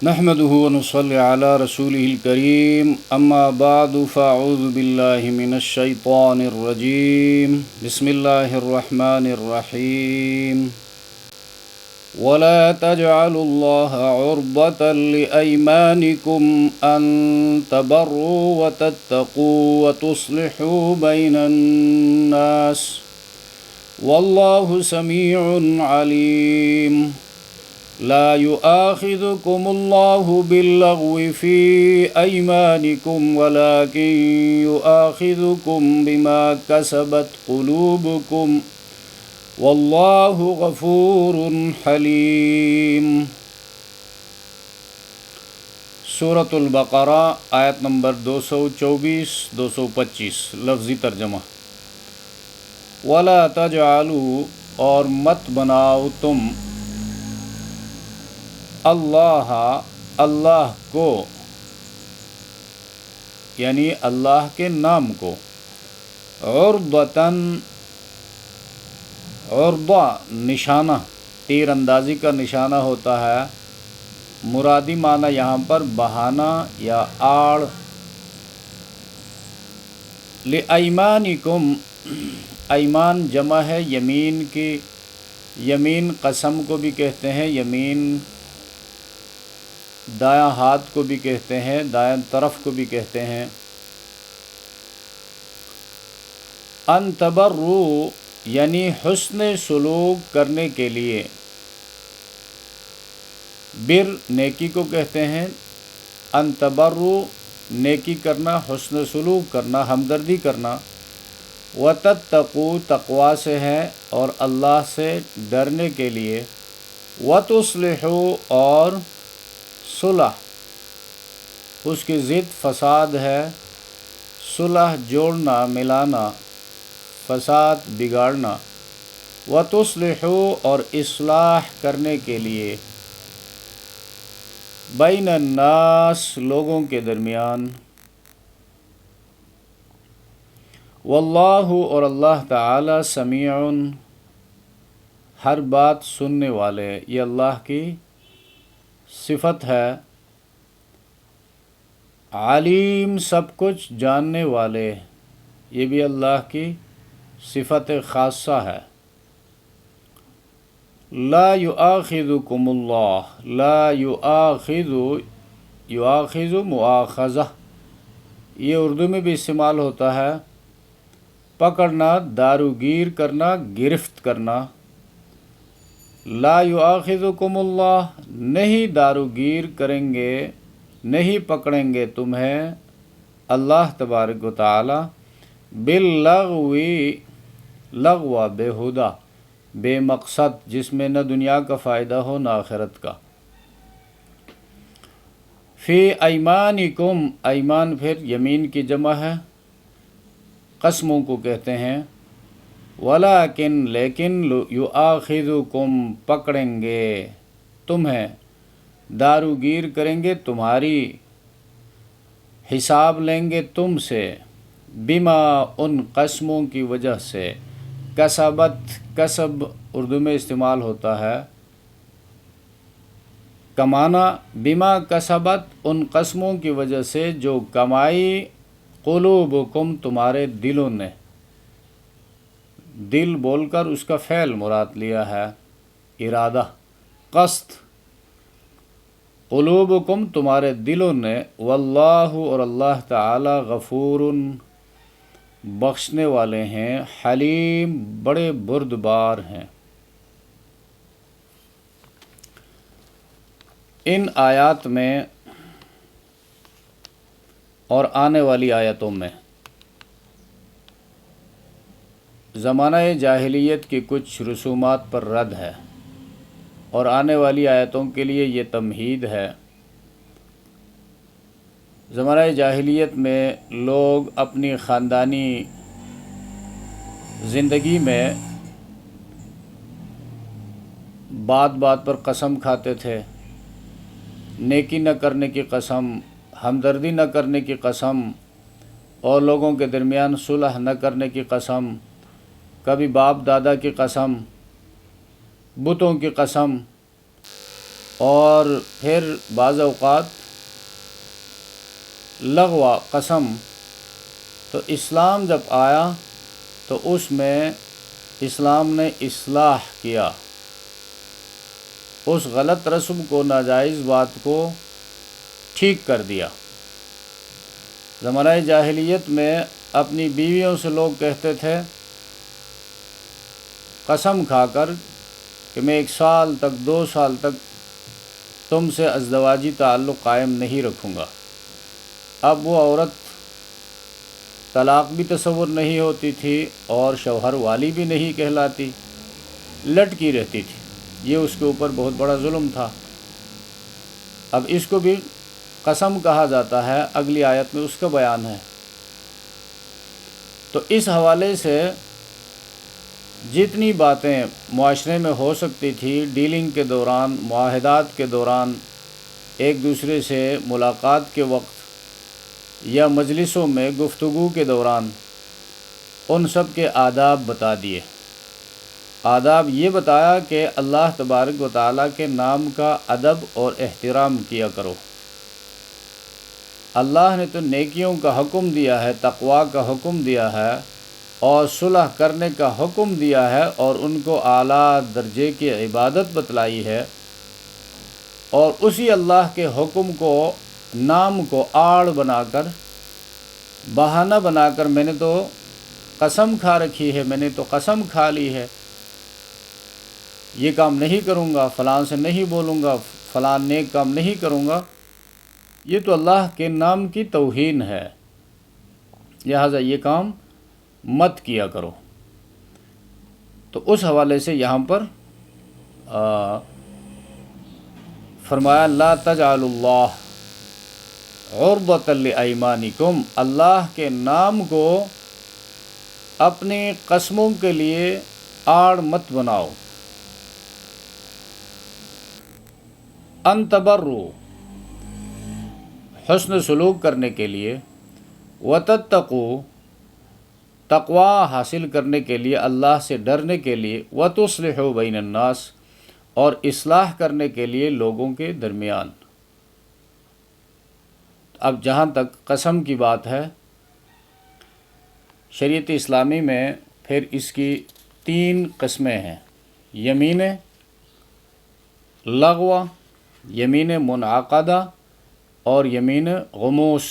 نحمده ونصلي على رسوله الكريم أما بعد فأعوذ بالله من الشيطان الرجيم بسم الله الرحمن الرحيم ولا تجعلوا الله عرضة لأيمانكم أن تبروا وتتقوا وتصلحوا بين الناس والله سميع عليم لا يؤاخذكم الله باللغو في أيمانكم ولكن يؤاخذكم بما كسبت قلوبكم والله غفور حلیم۔ سورۃ البقرہ آیت نمبر 224-225 لفظی ترجمہ۔ وَلَا تَجْعَلُوا اور مت بناؤ تم اللہ کو یعنی اللہ کے نام کو عرضہ نشانہ، تیر اندازی کا نشانہ ہوتا ہے۔ مرادی معنی یہاں پر بہانہ یا آڑ۔ لِأَيْمَانِكُمْ ایمان جمع ہے یمین کی، یمین قسم کو بھی کہتے ہیں، یمین دایاں ہاتھ کو بھی کہتے ہیں، دایاں طرف کو بھی کہتے ہیں۔ ان تبروا یعنی حسن سلوک کرنے کے لیے، بر نیکی کو کہتے ہیں، ان تبروا نیکی کرنا، حسن سلوک کرنا، ہمدردی کرنا، وتتقوا تقوی سے ہے اور اللہ سے ڈرنے کے لیے، وتصلحوا اور صلح اس کی ضد فساد ہے، صلح جوڑنا ملانا، فساد بگاڑنا، وتصلحوا اور اصلاح کرنے کے لیے، بین الناس لوگوں کے درمیان، واللہ اور اللہ تعالی سمیع ہر بات سننے والے، یہ اللہ کی صفت ہے، علیم سب کچھ جاننے والے، یہ بھی اللہ کی صفت خاصہ ہے۔ لا یؤاخذکم اللہ، لا یؤاخذ مؤاخذہ، یہ اردو میں بھی استعمال ہوتا ہے، پکڑنا، داروگیر کرنا، گرفت کرنا۔ لا یؤاخذکم اللہ نہیں داروگیر کریں گے، نہیں پکڑیں گے تمہیں اللہ تبارک و تعالی، باللغو لغو بےہودہ، بے مقصد، جس میں نہ دنیا کا فائدہ ہو نہ آخرت کا۔ فی ایمانکم ایمان پھر یمین کی جمع ہے، قسموں کو کہتے ہیں۔ ولیکن لیکن یؤاخذکم پکڑیں گے تمہیں، داروگیر کریں گے تمہاری، حساب لیں گے تم سے، بما ان قسموں کی وجہ سے، کسبت کسب اردو میں استعمال ہوتا ہے کمانا، بما کسبت ان قسموں کی وجہ سے جو کمائی، قلوبکم تمہارے دلوں نے، دل بول کر اس کا فعل مراد لیا ہے، ارادہ، قصد، قلوبکم تمہارے دلوں نے، واللہ اور اللہ تعالی غفور بخشنے والے ہیں، حلیم بڑے بردبار ہیں۔ ان آیات میں اور آنے والی آیتوں میں زمانہ جاہلیت کی کچھ رسومات پر رد ہے، اور آنے والی آیتوں کے لیے یہ تمہید ہے۔ زمانہ جاہلیت میں لوگ اپنی خاندانی زندگی میں بات بات پر قسم کھاتے تھے، نیکی نہ کرنے کی قسم، ہمدردی نہ کرنے کی قسم، اور لوگوں کے درمیان صلح نہ کرنے کی قسم، کبھی باپ دادا کی قسم، بتوں کی قسم، اور پھر بعض اوقات لغو قسم، تو اسلام جب آیا تو اس میں اسلام نے اصلاح کیا، اس غلط رسم کو، ناجائز بات کو ٹھیک کر دیا۔ زمانہ جاہلیت میں اپنی بیویوں سے لوگ کہتے تھے قسم کھا کر کہ میں 1 سال تک 2 سال تک تم سے ازدواجی تعلق قائم نہیں رکھوں گا۔ اب وہ عورت طلاق بھی تصور نہیں ہوتی تھی اور شوہر والی بھی نہیں کہلاتی، لٹکی رہتی تھی۔ یہ اس کے اوپر بہت بڑا ظلم تھا۔ اب اس کو بھی قسم کہا جاتا ہے، اگلی آیت میں اس کا بیان ہے۔ تو اس حوالے سے جتنی باتیں معاشرے میں ہو سکتی تھی ڈیلنگ کے دوران، معاہدات کے دوران، ایک دوسرے سے ملاقات کے وقت یا مجلسوں میں گفتگو کے دوران، ان سب کے آداب بتا دیے۔ آداب یہ بتایا کہ اللہ تبارک و تعالیٰ کے نام کا ادب اور احترام کیا کرو۔ اللہ نے تو نیکیوں کا حکم دیا ہے، تقویٰ کا حکم دیا ہے اور صلح کرنے کا حکم دیا ہے اور ان کو اعلیٰ درجے کی عبادت بتلائی ہے، اور اسی اللہ کے حکم کو، نام کو آڑ بنا کر، بہانہ بنا کر میں نے تو قسم کھا رکھی ہے، میں نے تو قسم کھا لی ہے، یہ کام نہیں کروں گا، فلاں سے نہیں بولوں گا، فلاں نیک کام نہیں کروں گا، یہ تو اللہ کے نام کی توہین ہے، لہٰذا یہ کام مت کیا کرو۔ تو اس حوالے سے یہاں پر فرمایا لا تجعلوا اللہ عرضۃ لایمانکم، اللہ کے نام کو اپنی قسموں کے لیے آڑ مت بناؤ۔ ان تبروا، حسن سلوک کرنے کے لیے، وتتقوا، تقوی حاصل کرنے کے لیے، اللہ سے ڈرنے کے لیے، وتصلحوا بین الناس، اور اصلاح کرنے کے لیے لوگوں کے درمیان۔ اب جہاں تک قسم کی بات ہے، شریعت اسلامی میں پھر اس کی 3 قسمیں ہیں: یمین لغو، یمین منعقدہ اور یمین غموس۔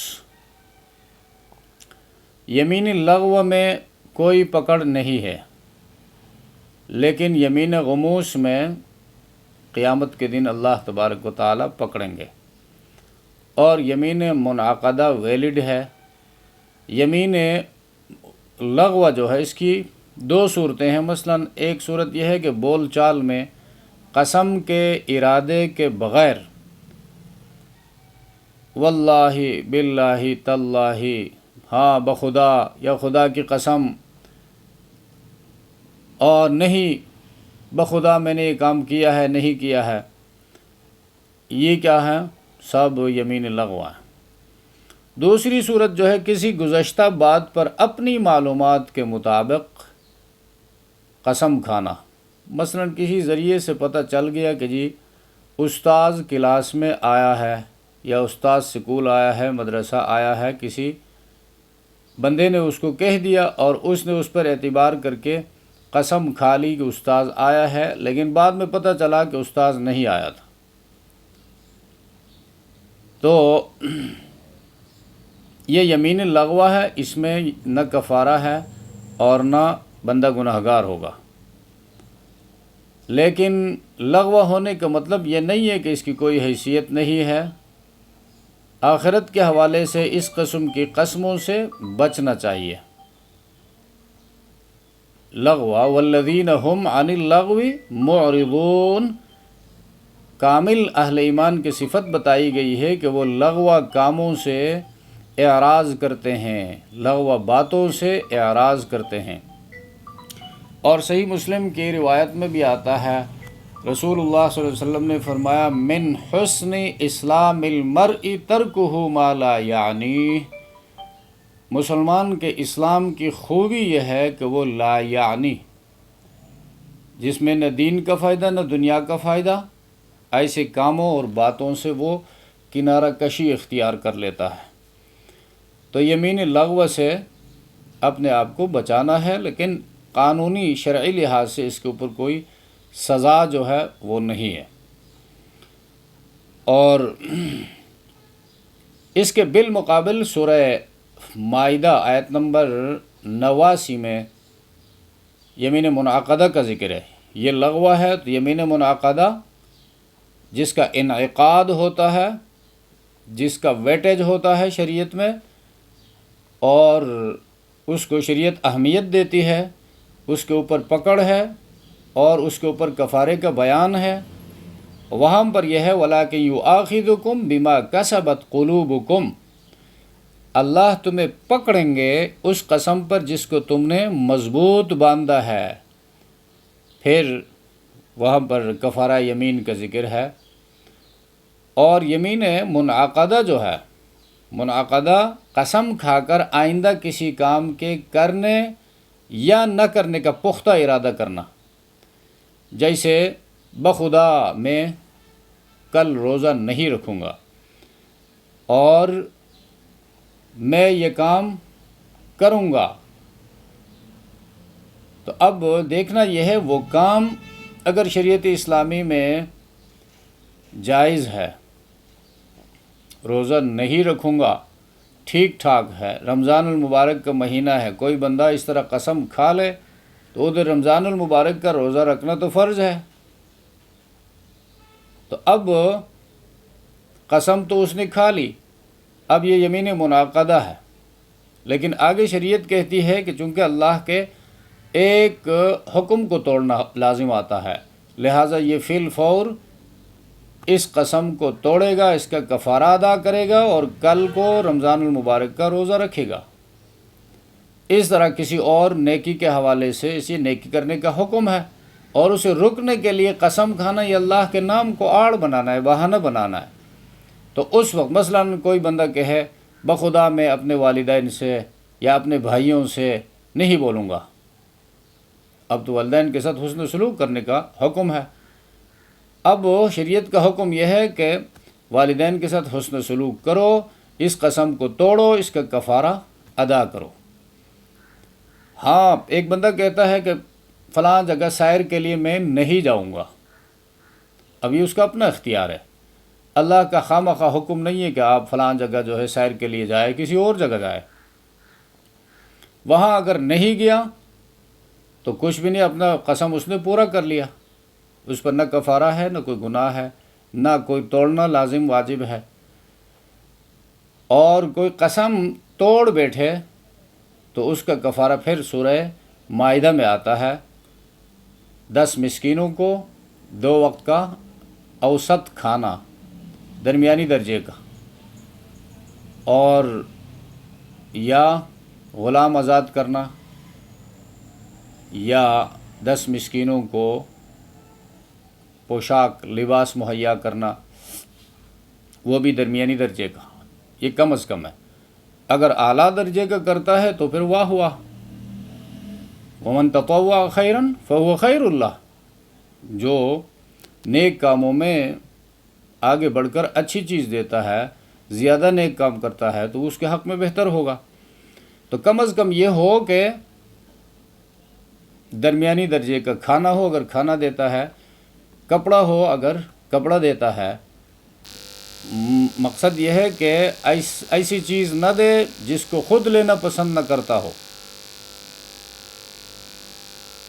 یمین لغو میں کوئی پکڑ نہیں ہے، لیکن یمین غموس میں قیامت کے دن اللہ تبارک و تعالیٰ پکڑیں گے، اور یمین منعقدہ ویلڈ ہے۔ یمین لغو جو ہے، اس کی 2 صورتیں ہیں۔ مثلا ایک صورت یہ ہے کہ بول چال میں قسم کے ارادے کے بغیر واللہ باللہ تاللہ، ہاں بخدا یا خدا کی قسم، اور نہیں بخدا میں نے یہ کام کیا ہے، نہیں کیا ہے، یہ کیا ہے؟ سب یمین لغو ہے۔ دوسری صورت جو ہے کسی گزشتہ بات پر اپنی معلومات کے مطابق قسم کھانا۔ مثلا کسی ذریعے سے پتہ چل گیا کہ جی استاذ کلاس میں آیا ہے، یا استاذ سکول آیا ہے، مدرسہ آیا ہے، کسی بندے نے اس کو کہہ دیا اور اس نے اس پر اعتبار کر کے قسم کھا لی کہ استاذ آیا ہے، لیکن بعد میں پتہ چلا کہ استاذ نہیں آیا تھا، تو یہ یمین لغو ہے، اس میں نہ کفارہ ہے اور نہ بندہ گناہگار ہوگا۔ لیکن لغو ہونے کا مطلب یہ نہیں ہے کہ اس کی کوئی حیثیت نہیں ہے۔ آخرت کے حوالے سے اس قسم کی قسموں سے بچنا چاہیے۔ لغو والذین هم عن اللغو معرضون، کامل اہل ایمان کی صفت بتائی گئی ہے کہ وہ لغو کاموں سے اعراض کرتے ہیں، لغو باتوں سے اعراض کرتے ہیں۔ اور صحیح مسلم کی روایت میں بھی آتا ہے، رسول اللہ صلی اللہ علیہ وسلم نے فرمایا من حسن اسلام المرء ترکہ ما لا یعنی، مسلمان کے اسلام کی خوبی یہ ہے کہ وہ لا یعنی، جس میں نہ دین کا فائدہ نہ دنیا کا فائدہ، ایسے کاموں اور باتوں سے وہ کنارہ کشی اختیار کر لیتا ہے۔ تو یمین لغو سے اپنے آپ کو بچانا ہے، لیکن قانونی شرعی لحاظ سے اس کے اوپر کوئی سزا جو ہے وہ نہیں ہے۔ اور اس کے بالمقابل سورہ مائدہ آیت نمبر 89 میں یمین منعقدہ کا ذکر ہے۔ یہ لغو ہے تو یمین منعقدہ جس کا انعقاد ہوتا ہے، جس کا ویٹیج ہوتا ہے شریعت میں، اور اس کو شریعت اہمیت دیتی ہے، اس کے اوپر پکڑ ہے اور اس کے اوپر کفارے کا بیان ہے، وہاں پر یہ ہے وَلَٰكِن يُؤَاخِذُكُم بِمَا كَسَبَتْ قُلُوبُكُم، اللہ تمہیں پکڑیں گے اس قسم پر جس کو تم نے مضبوط باندھا ہے۔ پھر وہاں پر کفارہ یمین کا ذکر ہے۔ اور یمین منعقدہ جو ہے، منعقدہ قسم کھا کر آئندہ کسی کام کے کرنے یا نہ کرنے کا پختہ ارادہ کرنا، جیسے بخدا میں کل روزہ نہیں رکھوں گا اور میں یہ کام کروں گا۔ تو اب دیکھنا یہ ہے وہ کام اگر شریعت اسلامی میں جائز ہے، روزہ نہیں رکھوں گا، ٹھیک ٹھاک ہے، رمضان المبارک کا مہینہ ہے، کوئی بندہ اس طرح قسم کھا لے تو ادھر رمضان المبارک کا روزہ رکھنا تو فرض ہے۔ تو اب قسم تو اس نے کھا لی، اب یہ یمین منعقدہ ہے، لیکن آگے شریعت کہتی ہے کہ چونکہ اللہ کے ایک حکم کو توڑنا لازم آتا ہے، لہٰذا یہ فی الفور اس قسم کو توڑے گا، اس کا کفارہ ادا کرے گا اور کل کو رمضان المبارک کا روزہ رکھے گا۔ اس طرح کسی اور نیکی کے حوالے سے اسی نیکی کرنے کا حکم ہے، اور اسے رکنے کے لیے قسم کھانا یہ اللہ کے نام کو آڑ بنانا ہے، بہانہ بنانا ہے۔ تو اس وقت مثلاً کوئی بندہ کہے بخدا میں اپنے والدین سے یا اپنے بھائیوں سے نہیں بولوں گا، اب تو والدین کے ساتھ حسن سلوک کرنے کا حکم ہے۔ اب شریعت کا حکم یہ ہے کہ والدین کے ساتھ حسن سلوک کرو، اس قسم کو توڑو، اس کا کفارہ ادا کرو۔ ہاں، ایک بندہ کہتا ہے کہ فلاں جگہ سیر کے لیے میں نہیں جاؤں گا، اب یہ اس کا اپنا اختیار ہے، اللہ کا خواہ حکم نہیں ہے کہ آپ فلاں جگہ جو ہے سیر کے لیے جائے، کسی اور جگہ جائے۔ وہاں اگر نہیں گیا تو کچھ بھی نہیں، اپنا قسم اس نے پورا کر لیا، اس پر نہ کفارہ ہے، نہ کوئی گناہ ہے، نہ کوئی توڑنا لازم واجب ہے۔ اور کوئی قسم توڑ بیٹھے تو اس کا کفارہ پھر سورہ مائدہ میں آتا ہے، 10 مسکینوں کو 2 وقت کا اوسط کھانا، درمیانی درجے کا، اور یا غلام آزاد کرنا، یا 10 مسکینوں کو پوشاک لباس مہیا کرنا، وہ بھی درمیانی درجے کا، یہ کم از کم ہے۔ اگر اعلیٰ درجے کا کرتا ہے تو پھر واہ واہ، ومن تطوع خیرا فهو خیر اللہ، جو نیک کاموں میں آگے بڑھ کر اچھی چیز دیتا ہے، زیادہ نیک کام کرتا ہے تو اس کے حق میں بہتر ہوگا۔ تو کم از کم یہ ہو کہ درمیانی درجے کا کھانا ہو اگر کھانا دیتا ہے، کپڑا ہو اگر کپڑا دیتا ہے۔ مقصد یہ ہے کہ ایسی چیز نہ دے جس کو خود لینا پسند نہ کرتا ہو۔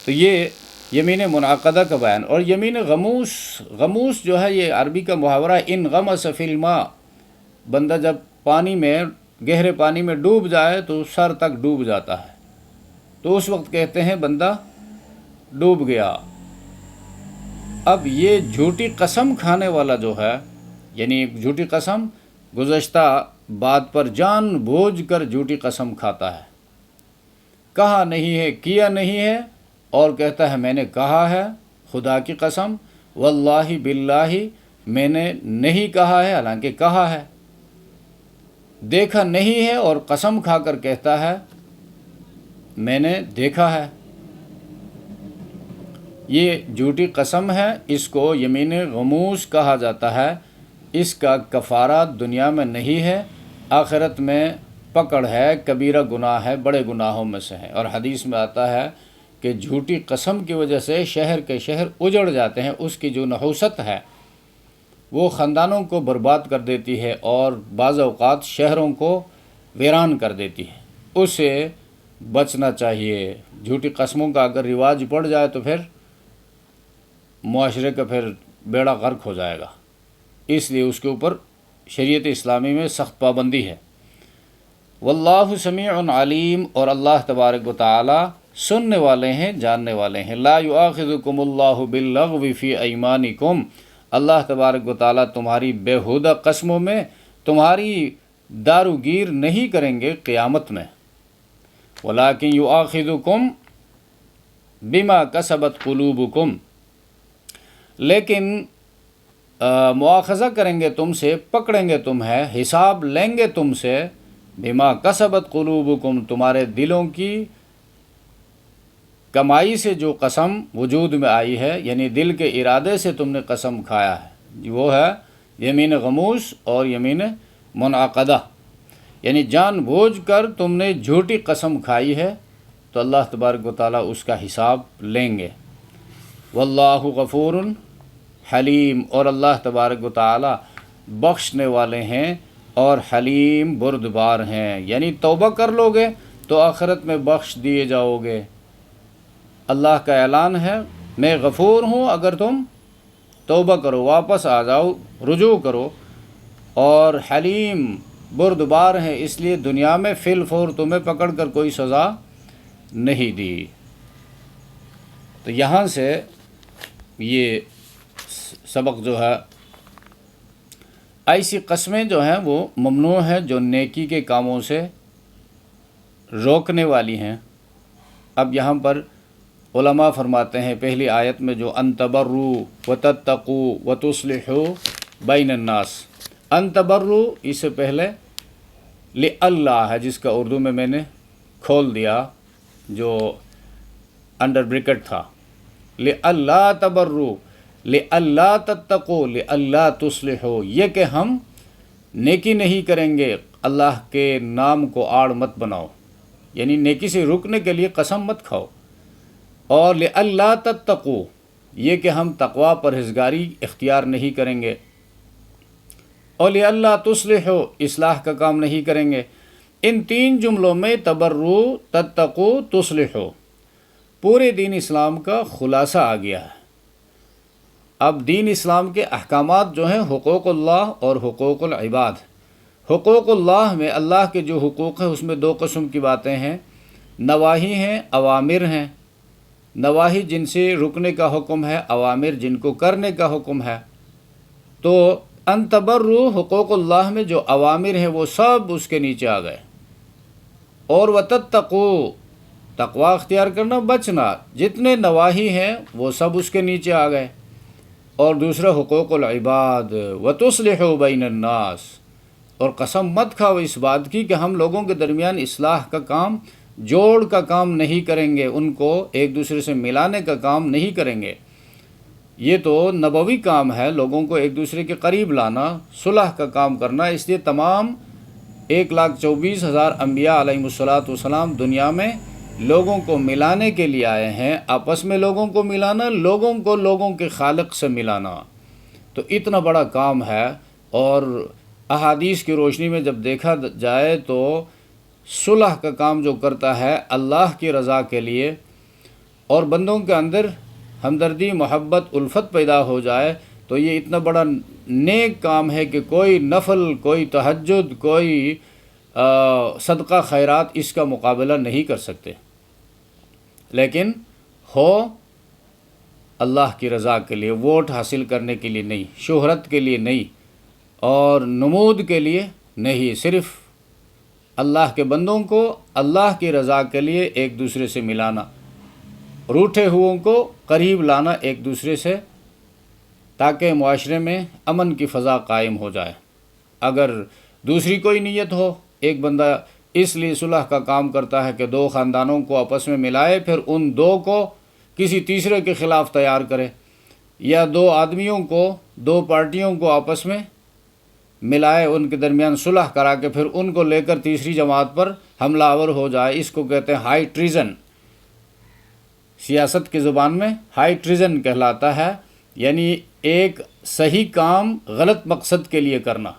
تو یہ یمین منعقدہ کا بیان۔ اور یمین غموس، غموس جو ہے یہ عربی کا محاورہ، ان غمس فی الماء، بندہ جب پانی میں، گہرے پانی میں ڈوب جائے تو سر تک ڈوب جاتا ہے، تو اس وقت کہتے ہیں بندہ ڈوب گیا۔ اب یہ جھوٹی قسم کھانے والا جو ہے، یعنی جھوٹی قسم گزشتہ بات پر جان بوجھ کر جھوٹی قسم کھاتا ہے، کہا نہیں ہے، کیا نہیں ہے، اور کہتا ہے میں نے کہا ہے، خدا کی قسم، واللہ باللہ میں نے نہیں کہا ہے، حالانکہ کہا ہے، دیکھا نہیں ہے اور قسم کھا کر کہتا ہے میں نے دیکھا ہے۔ یہ جھوٹی قسم ہے، اس کو یمین غموس کہا جاتا ہے۔ اس کا کفارہ دنیا میں نہیں ہے، آخرت میں پکڑ ہے، کبیرہ گناہ ہے، بڑے گناہوں میں سے ہے۔ اور حدیث میں آتا ہے کہ جھوٹی قسم کی وجہ سے شہر کے شہر اجڑ جاتے ہیں، اس کی جو نحوست ہے وہ خاندانوں کو برباد کر دیتی ہے اور بعض اوقات شہروں کو ویران کر دیتی ہے۔ اس سے بچنا چاہیے۔ جھوٹی قسموں کا اگر رواج پڑ جائے تو پھر معاشرے کا پھر بیڑا غرق ہو جائے گا، اس لیے اس کے اوپر شریعت اسلامی میں سخت پابندی ہے۔ واللہ سمیع علیم، اور اللہ تبارک و تعالی سننے والے ہیں، جاننے والے ہیں۔ لا یؤاخذکم اللہ باللغو فی ایمانکم، اللہ تبارک و تعالی تمہاری بیہودہ قسموں میں تمہاری داروگیر نہیں کریں گے قیامت میں۔ ولیکن یؤاخذکم بما کسبت قلوبکم، لیکن مواخذہ کریں گے تم سے، پکڑیں گے تمہیں، حساب لیں گے تم سے، بما کسبت قلوبکم، تمہارے دلوں کی کمائی سے جو قسم وجود میں آئی ہے، یعنی دل کے ارادے سے تم نے قسم کھایا ہے، وہ ہے یمین غموس اور یمین منعقدہ، یعنی جان بوجھ کر تم نے جھوٹی قسم کھائی ہے تو اللہ تبارک و تعالیٰ اس کا حساب لیں گے۔ واللہ غفور حلیم، اور اللہ تبارک و تعالیٰ بخشنے والے ہیں اور حلیم بردبار ہیں، یعنی توبہ کر لو گے تو آخرت میں بخش دیے جاؤ گے۔ اللہ کا اعلان ہے میں غفور ہوں، اگر تم توبہ کرو، واپس آ جاؤ، رجوع کرو، اور حلیم بردبار ہیں، اس لیے دنیا میں فی الفور تمہیں پکڑ کر کوئی سزا نہیں دی۔ تو یہاں سے یہ سبق جو ہے، ایسی قسمیں جو ہیں وہ ممنوع ہیں جو نیکی کے کاموں سے روکنے والی ہیں۔ اب یہاں پر علماء فرماتے ہیں پہلی آیت میں جو ان تبروا وتتقوا وتصلحوا بین الناس، ان تبروا اس سے پہلے للہ ہے، جس کا اردو میں نے کھول دیا جو انڈر بریکٹ تھا، للہ تبروا للہ تتقوا للہ تصلحوا، یہ کہ ہم نیکی نہیں کریں گے، اللہ کے نام کو آڑ مت بناؤ، یعنی نیکی سے رکنے کے لیے قسم مت کھاؤ، اور لِأَلَّا تَتَّقُوا، یہ کہ ہم تقوی پرہیزگاری اختیار نہیں کریں گے، اور لِأَلَّا تُصْلِحُوا، اصلاح کا کام نہیں کریں گے۔ ان تین جملوں میں تبروا، تتقوا، تصلحوا، پورے دین اسلام کا خلاصہ آ گیا ہے۔ اب دین اسلام کے احکامات جو ہیں حقوق اللہ اور حقوق العباد، حقوق اللہ میں اللہ کے جو حقوق ہیں اس میں دو قسم کی باتیں ہیں، نواہی ہیں، اوامر ہیں۔ نواہی جن سے رکنے کا حکم ہے، اوامر جن کو کرنے کا حکم ہے۔ تو ان تبروا حقوق اللہ میں جو اوامر ہیں وہ سب اس کے نیچے آ گئے، اور وتتقوا تقوی اختیار کرنا، بچنا، جتنے نواہی ہیں وہ سب اس کے نیچے آ گئے۔ اور دوسرا حقوق العباد، وتصلحوا بین الناس، اور قسم مت کھاؤ اس بات کی کہ ہم لوگوں کے درمیان اصلاح کا کام، جوڑ کا کام نہیں کریں گے، ان کو ایک دوسرے سے ملانے کا کام نہیں کریں گے۔ یہ تو نبوی کام ہے، لوگوں کو ایک دوسرے کے قریب لانا، صلح کا کام کرنا، اس لیے تمام 1,24,000 انبیاء علیہم الصلاۃ والسلام دنیا میں لوگوں کو ملانے کے لیے آئے ہیں، آپس میں لوگوں کو ملانا، لوگوں کو لوگوں کے خالق سے ملانا، تو اتنا بڑا کام ہے۔ اور احادیث کی روشنی میں جب دیکھا جائے تو صلح کا کام جو کرتا ہے اللہ کی رضا کے لیے، اور بندوں کے اندر ہمدردی، محبت، الفت پیدا ہو جائے، تو یہ اتنا بڑا نیک کام ہے کہ کوئی نفل، کوئی تہجد، کوئی صدقہ خیرات اس کا مقابلہ نہیں کر سکتے۔ لیکن ہو اللہ کی رضا کے لیے، ووٹ حاصل کرنے کے لیے نہیں، شہرت کے لیے نہیں، اور نمود کے لیے نہیں، صرف اللہ کے بندوں کو اللہ کی رضا کے لیے ایک دوسرے سے ملانا، روٹھے ہوئوں کو قریب لانا ایک دوسرے سے، تاکہ معاشرے میں امن کی فضا قائم ہو جائے۔ اگر دوسری کوئی نیت ہو، ایک بندہ اس لیے صلح کا کام کرتا ہے کہ دو خاندانوں کو آپس میں ملائے، پھر ان دو کو کسی تیسرے کے خلاف تیار کرے، یا دو آدمیوں کو، دو پارٹیوں کو آپس میں ملائے، ان کے درمیان صلح کرا کے پھر ان کو لے کر تیسری جماعت پر حملہ آور ہو جائے، اس کو کہتے ہیں ہائی ٹریزن۔ سیاست کی زبان میں ہائی ٹریزن کہلاتا ہے، یعنی ایک صحیح کام غلط مقصد کے لیے کرنا،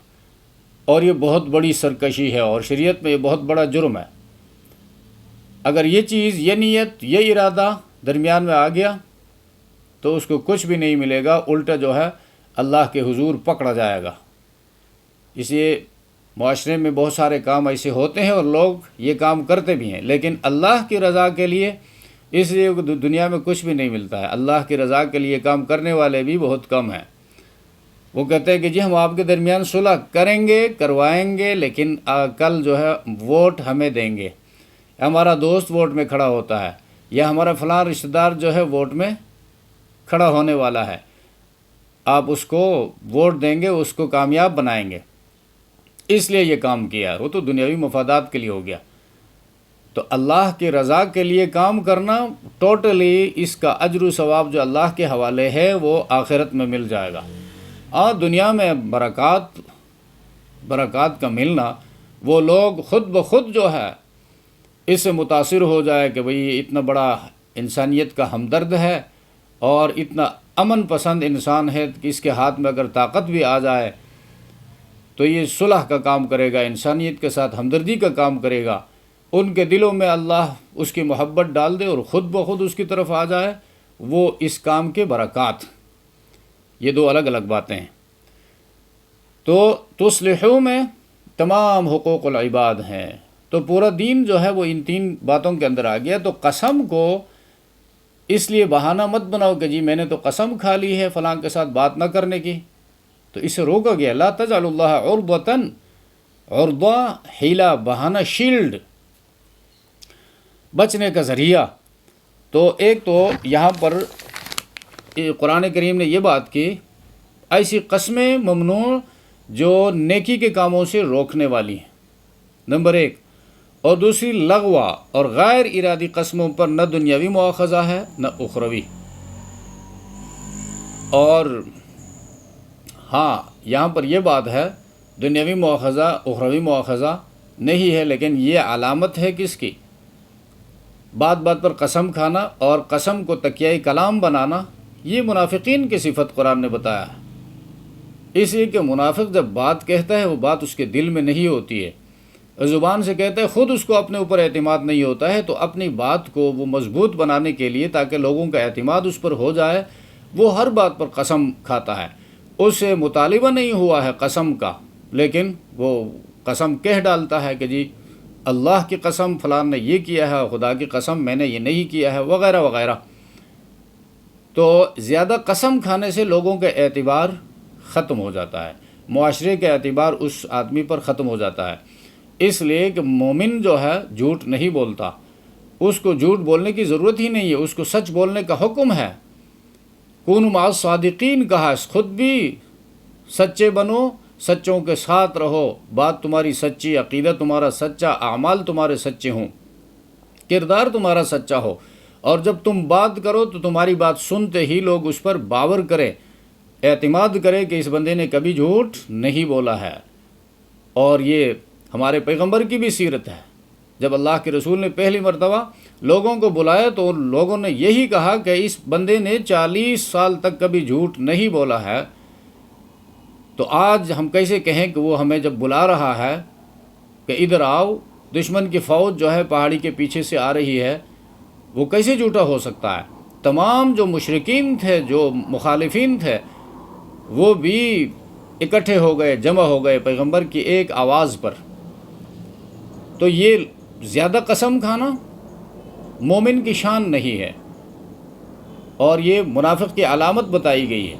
اور یہ بہت بڑی سرکشی ہے اور شریعت میں یہ بہت بڑا جرم ہے۔ اگر یہ چیز، یہ نیت، یہ ارادہ درمیان میں آ گیا تو اس کو کچھ بھی نہیں ملے گا، الٹا جو ہے اللہ کے حضور پکڑا جائے گا۔ اس لیے معاشرے میں بہت سارے کام ایسے ہوتے ہیں اور لوگ یہ کام کرتے بھی ہیں، لیکن اللہ کی رضا کے لیے، اس لیے دنیا میں کچھ بھی نہیں ملتا ہے۔ اللہ کی رضا کے لیے کام کرنے والے بھی بہت کم ہیں۔ وہ کہتے ہیں کہ جی ہم آپ کے درمیان صلح کریں گے، کروائیں گے، لیکن کل جو ہے ووٹ ہمیں دیں گے، ہمارا دوست ووٹ میں کھڑا ہوتا ہے، یا ہمارا فلاں رشتہ دار جو ہے ووٹ میں کھڑا ہونے والا ہے، آپ اس کو ووٹ دیں گے، اس کو کامیاب بنائیں گے، اس لیے یہ کام کیا۔ وہ تو دنیاوی مفادات کے لیے ہو گیا۔ تو اللہ کی رضا کے لیے کام کرنا ٹوٹلی، اس کا اجر و ثواب جو اللہ کے حوالے ہے وہ آخرت میں مل جائے گا۔ اور دنیا میں برکات کا ملنا، وہ لوگ خود بخود جو ہے اس سے متاثر ہو جائے کہ بھئی اتنا بڑا انسانیت کا ہمدرد ہے اور اتنا امن پسند انسان ہے کہ اس کے ہاتھ میں اگر طاقت بھی آ جائے تو یہ صلح کا کام کرے گا، انسانیت کے ساتھ ہمدردی کا کام کرے گا، ان کے دلوں میں اللہ اس کی محبت ڈال دے اور خود بخود اس کی طرف آ جائے، وہ اس کام کے برکات۔ یہ دو الگ الگ باتیں ہیں۔ تو تصلحو میں تمام حقوق العباد ہیں، تو پورا دین جو ہے وہ ان تین باتوں کے اندر آ گیا۔ تو قسم کو اس لیے بہانہ مت بناؤ کہ جی میں نے تو قسم کھا لی ہے فلاں کے ساتھ بات نہ کرنے کی، تو اسے روکا گیا۔ لا تجعلوا اللہ عرضۃ، عرضہ حیلہ، بہانہ، شیلڈ، بچنے کا ذریعہ۔ تو ایک تو یہاں پر قرآن کریم نے یہ بات کی، ایسی قسمیں ممنوع جو نیکی کے کاموں سے روکنے والی ہیں، نمبر ایک۔ اور دوسری لغوہ اور غیر ارادی قسموں پر نہ دنیاوی مواخذہ ہے نہ اخروی۔ اور ہاں یہاں پر یہ بات ہے، دنیاوی مواخذہ اخروی مواخذہ نہیں ہے، لیکن یہ علامت ہے کس کی؟ بات بات پر قسم کھانا اور قسم کو تکیہ کلام بنانا، یہ منافقین کی صفت قرآن نے بتایا ہے۔ اس لیے کہ منافق جب بات کہتا ہے وہ بات اس کے دل میں نہیں ہوتی ہے، زبان سے کہتا ہے، خود اس کو اپنے اوپر اعتماد نہیں ہوتا ہے، تو اپنی بات کو وہ مضبوط بنانے کے لیے تاکہ لوگوں کا اعتماد اس پر ہو جائے، وہ ہر بات پر قسم کھاتا ہے۔ اس سے مطالبہ نہیں ہوا ہے قسم کا، لیکن وہ قسم کہہ ڈالتا ہے کہ جی اللہ کی قسم فلاں نے یہ کیا ہے، خدا کی قسم میں نے یہ نہیں کیا ہے، وغیرہ وغیرہ۔ تو زیادہ قسم کھانے سے لوگوں کا اعتبار ختم ہو جاتا ہے، معاشرے کا اعتبار اس آدمی پر ختم ہو جاتا ہے۔ اس لیے کہ مومن جو ہے جھوٹ نہیں بولتا، اس کو جھوٹ بولنے کی ضرورت ہی نہیں ہے، اس کو سچ بولنے کا حکم ہے۔ کونوا مع الصادقین کہا، خود بھی سچے بنو، سچوں کے ساتھ رہو، بات تمہاری سچی، عقیدہ تمہارا سچا، اعمال تمہارے سچے ہوں، کردار تمہارا سچا ہو، اور جب تم بات کرو تو تمہاری بات سنتے ہی لوگ اس پر باور کرے، اعتماد کرے کہ اس بندے نے کبھی جھوٹ نہیں بولا ہے۔ اور یہ ہمارے پیغمبر کی بھی سیرت ہے، جب اللہ کے رسول نے پہلی مرتبہ لوگوں کو بلایا تو ان لوگوں نے یہی کہا کہ اس بندے نے 40 سال تک کبھی جھوٹ نہیں بولا ہے، تو آج ہم کیسے کہیں کہ وہ ہمیں جب بلا رہا ہے کہ ادھر آؤ، دشمن کی فوج جو ہے پہاڑی کے پیچھے سے آ رہی ہے، وہ کیسے جھوٹا ہو سکتا ہے؟ تمام جو مشرکین تھے، جو مخالفین تھے، وہ بھی اکٹھے ہو گئے، جمع ہو گئے پیغمبر کی ایک آواز پر۔ تو یہ زیادہ قسم کھانا مومن کی شان نہیں ہے، اور یہ منافق کی علامت بتائی گئی ہے۔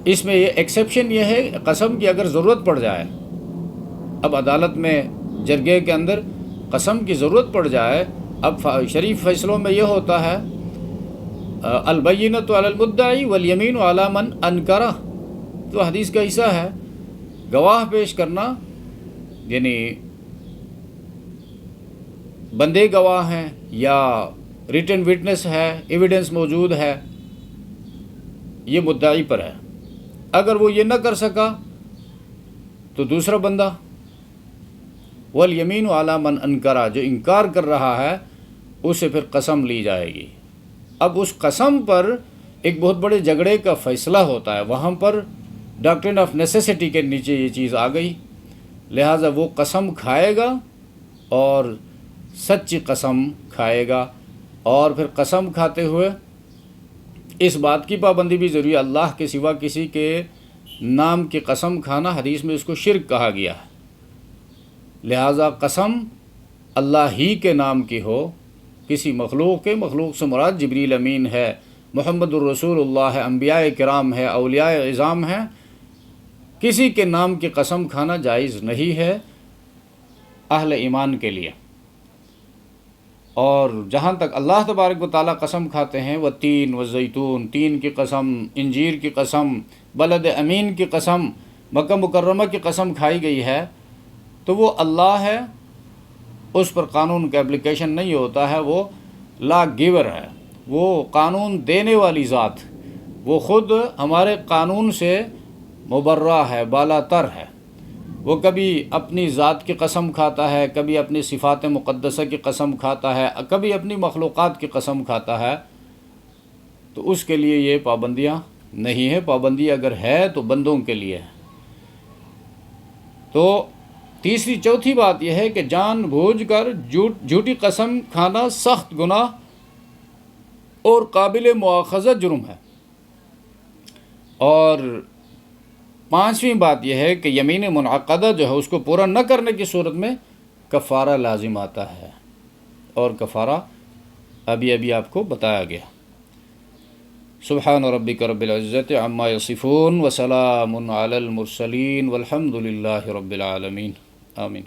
اس میں یہ ایکسیپشن یہ ہے، قسم کی اگر ضرورت پڑ جائے، اب عدالت میں جرگے کے اندر قسم کی ضرورت پڑ جائے، اب شریف فیصلوں میں یہ ہوتا ہے البینۃ علی المدعی والیمین علی من انکرہ، تو حدیث کا حصہ ہے، گواہ پیش کرنا، یعنی بندے گواہ ہیں یا ریٹن وٹنس ہے، ایویڈنس موجود ہے، یہ مدعی پر ہے۔ اگر وہ یہ نہ کر سکا تو دوسرا بندہ، والیمین علی من انکرا، جو انکار کر رہا ہے اسے پھر قسم لی جائے گی۔ اب اس قسم پر ایک بہت بڑے جھگڑے کا فیصلہ ہوتا ہے، وہاں پر ڈاکٹرن آف نیسیسٹی کے نیچے یہ چیز آ گئی، لہٰذا وہ قسم کھائے گا اور سچی قسم کھائے گا، اور پھر قسم کھاتے ہوئے اس بات کی پابندی بھی ضروری ہے، اللہ کے سوا کسی کے نام کی قسم کھانا حدیث میں اس کو شرک کہا گیا ہے، لہٰذا قسم اللہ ہی کے نام کی ہو، کسی مخلوق کے، مخلوق سے مراد جبریل امین ہے، محمد الرسول اللہ ہے، انبیاء کرام ہے، اولیاء اعظام ہیں، کسی کے نام کی قسم کھانا جائز نہیں ہے اہل ایمان کے لیے۔ اور جہاں تک اللہ تبارک و تعالیٰ قسم کھاتے ہیں، وہ تین و زیتون، تین کی قسم، انجیر کی قسم، بلد امین کی قسم، مکہ مکرمہ کی قسم کھائی گئی ہے، تو وہ اللہ ہے، اس پر قانون کا اپلیکیشن نہیں ہوتا ہے، وہ لا گیور ہے، وہ قانون دینے والی ذات، وہ خود ہمارے قانون سے مبرہ ہے، بالا تر ہے۔ وہ کبھی اپنی ذات کی قسم کھاتا ہے، کبھی اپنی صفات مقدسہ کی قسم کھاتا ہے، کبھی اپنی مخلوقات کی قسم کھاتا ہے، تو اس کے لیے یہ پابندیاں نہیں ہے۔ پابندی اگر ہے تو بندوں کے لیے ہے۔ تو تیسری چوتھی بات یہ ہے کہ جان بوجھ کر جھوٹی قسم کھانا سخت گناہ اور قابل مواخذہ جرم ہے۔ اور پانچویں بات یہ ہے کہ یمین منعقدہ جو ہے اس کو پورا نہ کرنے کی صورت میں کفارہ لازم آتا ہے، اور کفارہ ابھی آپ کو بتایا گیا۔ سبحان ربک رب العزت عما یصفون وسلام علی المرسلین والحمد للہ رب العالمین، آمین۔